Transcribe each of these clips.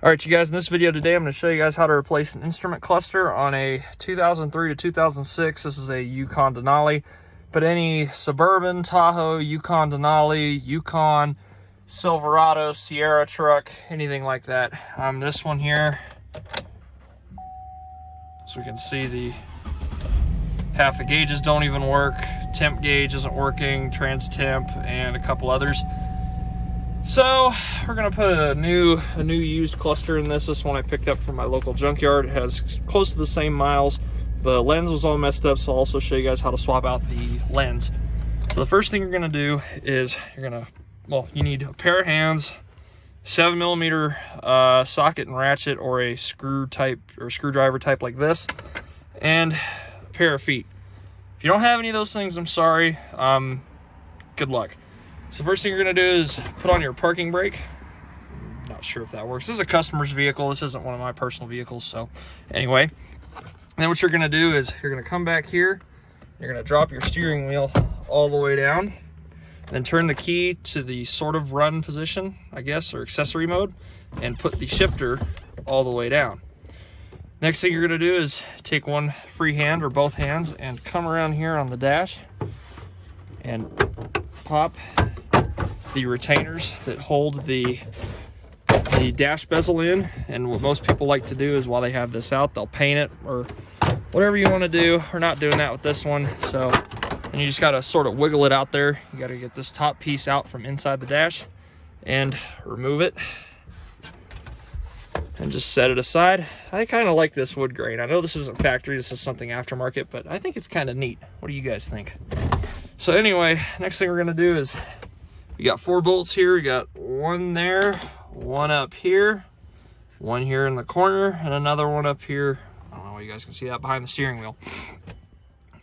All right, you guys, in this video today, I'm going to show you guys how to replace an instrument cluster on a 2003 to 2006. This is a Yukon Denali, but any Suburban, Tahoe, Yukon Denali, Yukon, Silverado, Sierra truck, anything like that. This one here, so we can see half the gauges don't even work. Temp gauge isn't working, trans temp, and a couple others. So we're gonna put a new used cluster in this. This one I picked up from my local junkyard. It has close to the same miles. The lens was all messed up, so I'll also show you guys how to swap out the lens. So the first thing you're gonna do is you need a pair of hands, 7mm socket and ratchet, or a screw type or screwdriver type like this, and a pair of feet. If you don't have any of those things, I'm sorry. Good luck. So first thing you're gonna do is put on your parking brake. Not sure if that works. This is a customer's vehicle. This isn't one of my personal vehicles. So anyway, then what you're gonna do is you're gonna come back here. You're gonna drop your steering wheel all the way down, then turn the key to the sort of run position, I guess, or accessory mode, and put the shifter all the way down. Next thing you're gonna do is take one free hand or both hands and come around here on the dash and pop the retainers that hold the dash bezel in. And what most people like to do is, while they have this out, they'll paint it or whatever you want to do. We're not doing that with this one. So, and you just got to sort of wiggle it out there. You got to get this top piece out from inside the dash and remove it and just set it aside. I kind of like this wood grain. I know this isn't factory, this is something aftermarket, but I think it's kind of neat. What do you guys think? So anyway, next thing we're gonna do is, we got 4 bolts here. We got one there, one up here, one here in the corner, and another one up here. I don't know if you guys can see that behind the steering wheel.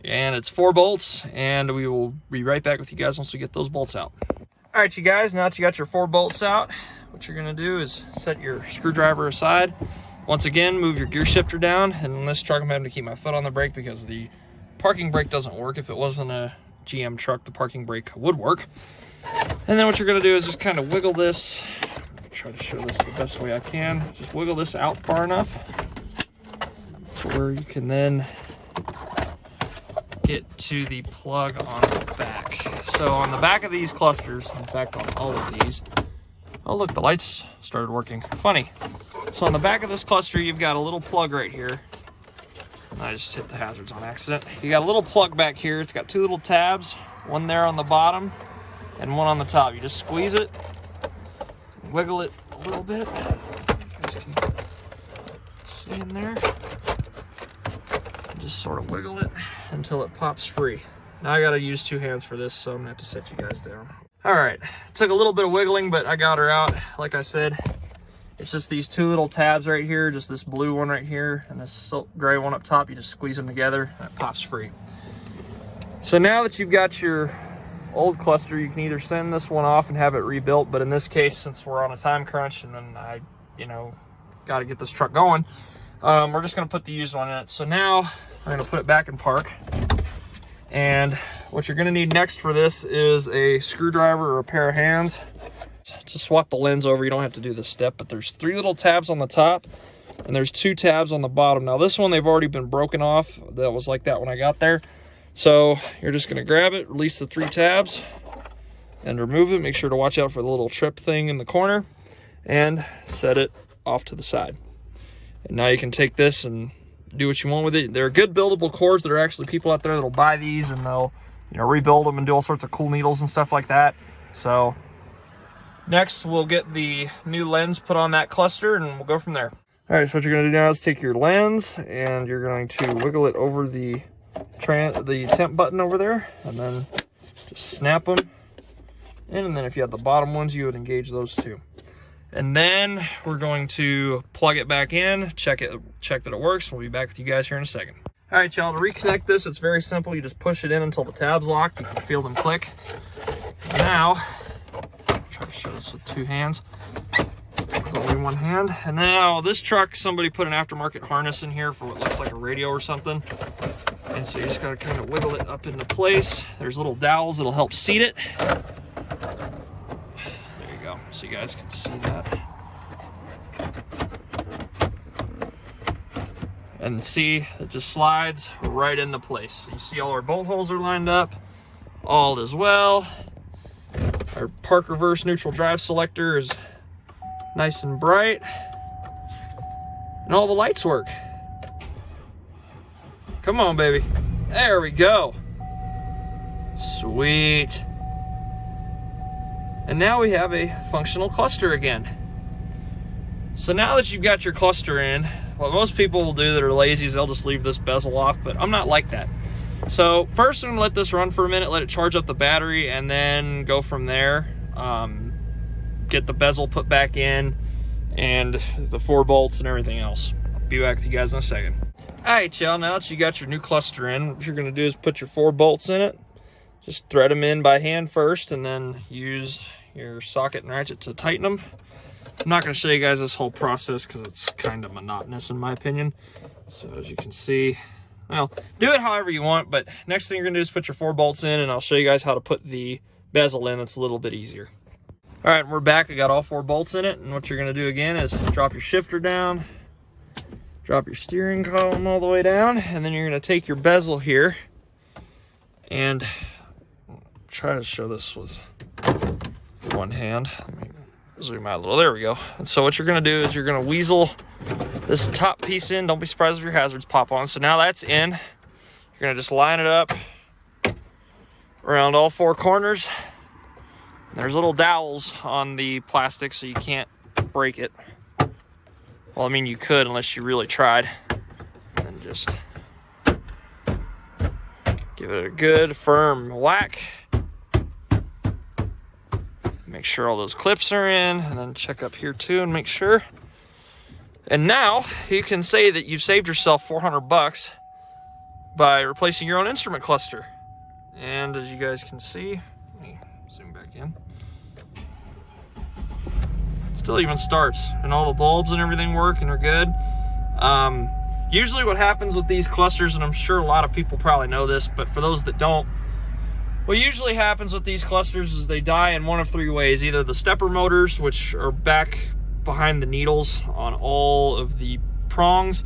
And it's 4 bolts, and we will be right back with you guys once we get those bolts out. All right, you guys, now that you got your 4 bolts out, what you're gonna do is set your screwdriver aside. Once again, move your gear shifter down. And in this truck, I'm having to keep my foot on the brake because the parking brake doesn't work. If it wasn't a GM truck, the parking brake would work. And then what you're gonna do is just kind of wiggle this. I'll try to show this the best way I can. Just wiggle this out far enough to where you can then get to the plug on the back. So on the back of these clusters, in fact on all of these, oh look, the lights started working. Funny. So on the back of this cluster, you've got a little plug right here. I just hit the hazards on accident. You got a little plug back here. It's got 2 little tabs, one there on the bottom and one on the top. You just squeeze it, wiggle it a little bit. You guys can see in there. And just sort of wiggle it until it pops free. Now I gotta use 2 hands for this, so I'm gonna have to set you guys down. All right, it took a little bit of wiggling, but I got her out. Like I said, it's just these 2 little tabs right here, just this blue one right here and this gray one up top. You just squeeze them together and it pops free. So now that you've got your old cluster, you can either send this one off and have it rebuilt, but in this case, since we're on a time crunch and then I got to get this truck going, we're just going to put the used one in it. So now we're going to put it back in park. And what you're going to need next for this is a screwdriver or a pair of hands to swap the lens over. You don't have to do this step, but there's 3 little tabs on the top and there's 2 tabs on the bottom. Now this one, they've already been broken off. That was like that when I got there. So you're just going to grab it, release the 3 tabs and remove it. Make sure to watch out for the little trip thing in the corner and set it off to the side. And now you can take this and do what you want with it. They're good buildable cores. There are actually people out there that'll buy these and they'll rebuild them and do all sorts of cool needles and stuff like that. So next we'll get the new lens put on that cluster and we'll go from there. All right, so what you're going to do now is take your lens and you're going to wiggle it over the temp button over there, and then just snap them in. And then if you have the bottom ones, you would engage those 2. And then we're going to plug it back in, check that it works. We'll be back with you guys here in a second. All right, y'all, to reconnect this, it's very simple. You just push it in until the tab's locked. You can feel them click. Now, I'll try to show this with 2 hands. With only 1 hand. And now this truck, somebody put an aftermarket harness in here for what looks like a radio or something. And so you just gotta kind of wiggle it up into place. There's little dowels that'll help seat it. There you go, so you guys can see that. And see, it just slides right into place. You see all our bolt holes are lined up, all as well. Our park reverse neutral drive selector is nice and bright. And all the lights work. Come on, baby. There we go. Sweet. And now we have a functional cluster again. So now that you've got your cluster in, what most people will do that are lazy is they'll just leave this bezel off, but I'm not like that. So first I'm gonna let this run for a minute, let it charge up the battery, and then go from there. Get the bezel put back in and the 4 bolts and everything else. I'll be back with you guys in a second. All right, y'all, now that you got your new cluster in, what you're gonna do is put your 4 bolts in it. Just thread them in by hand first, and then use your socket and ratchet to tighten them. I'm not going to show you guys this whole process because it's kind of monotonous in my opinion. So as you can see, well, do it however you want, but next thing you're going to do is put your 4 bolts in, and I'll show you guys how to put the bezel in. It's a little bit easier. All right, we're back. I got all 4 bolts in it, and what you're going to do again is drop your shifter down, drop your steering column all the way down, and then you're going to take your bezel here and try to show this with one hand. Let me zoom out a little. There we go. And so what you're going to do is you're going to weasel this top piece in. Don't be surprised if your hazards pop on. So now that's in. You're going to just line it up around all 4 corners. And there's little dowels on the plastic so you can't break it. Well, I mean, you could unless you really tried. And just give it a good firm whack. Make sure all those clips are in, and then check up here too and make sure. And now you can say that you've saved yourself $400 by replacing your own instrument cluster. And as you guys can see, let me zoom back in. It still even starts, and all the bulbs and everything work and are good. Usually what happens with these clusters, and I'm sure a lot of people probably know this, but for those that don't, what usually happens with these clusters is they die in one of 3 ways. Either the stepper motors, which are back behind the needles on all of the prongs,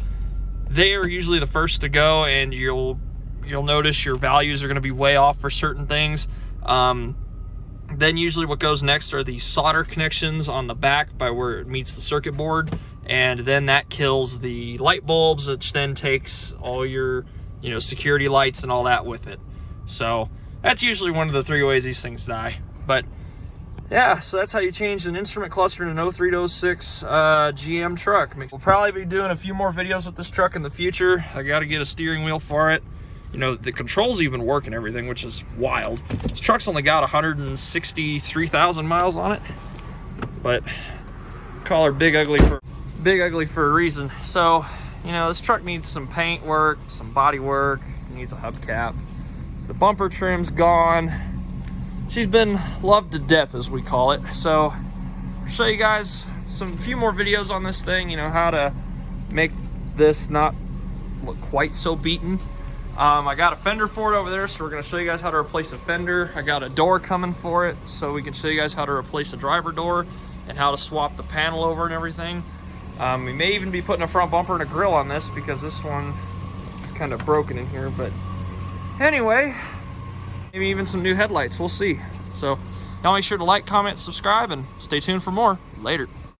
they are usually the first to go, and you'll notice your values are going to be way off for certain things. Then usually what goes next are the solder connections on the back by where it meets the circuit board, and then that kills the light bulbs, which then takes all your security lights and all that with it. So that's usually one of the 3 ways these things die. But yeah, so that's how you change an instrument cluster in an 03 to 06 GM truck. We'll probably be doing a few more videos with this truck in the future. I got to get a steering wheel for it. The controls even work and everything, which is wild. This truck's only got 163,000 miles on it, but call her Big Ugly for a reason. So, this truck needs some paint work, some body work, it needs a hubcap. So the bumper trim's gone. She's been loved to death, as we call it. So I'll show you guys a few more videos on this thing, how to make this not look quite so beaten. I got a fender for it over there, so we're going to show you guys how to replace a fender. I got a door coming for it, so we can show you guys how to replace a driver door and how to swap the panel over and everything. We may even be putting a front bumper and a grill on this because this one is kind of broken in here, but anyway, maybe even some new headlights. We'll see. So y'all make sure to like, comment, subscribe, and stay tuned for more. Later.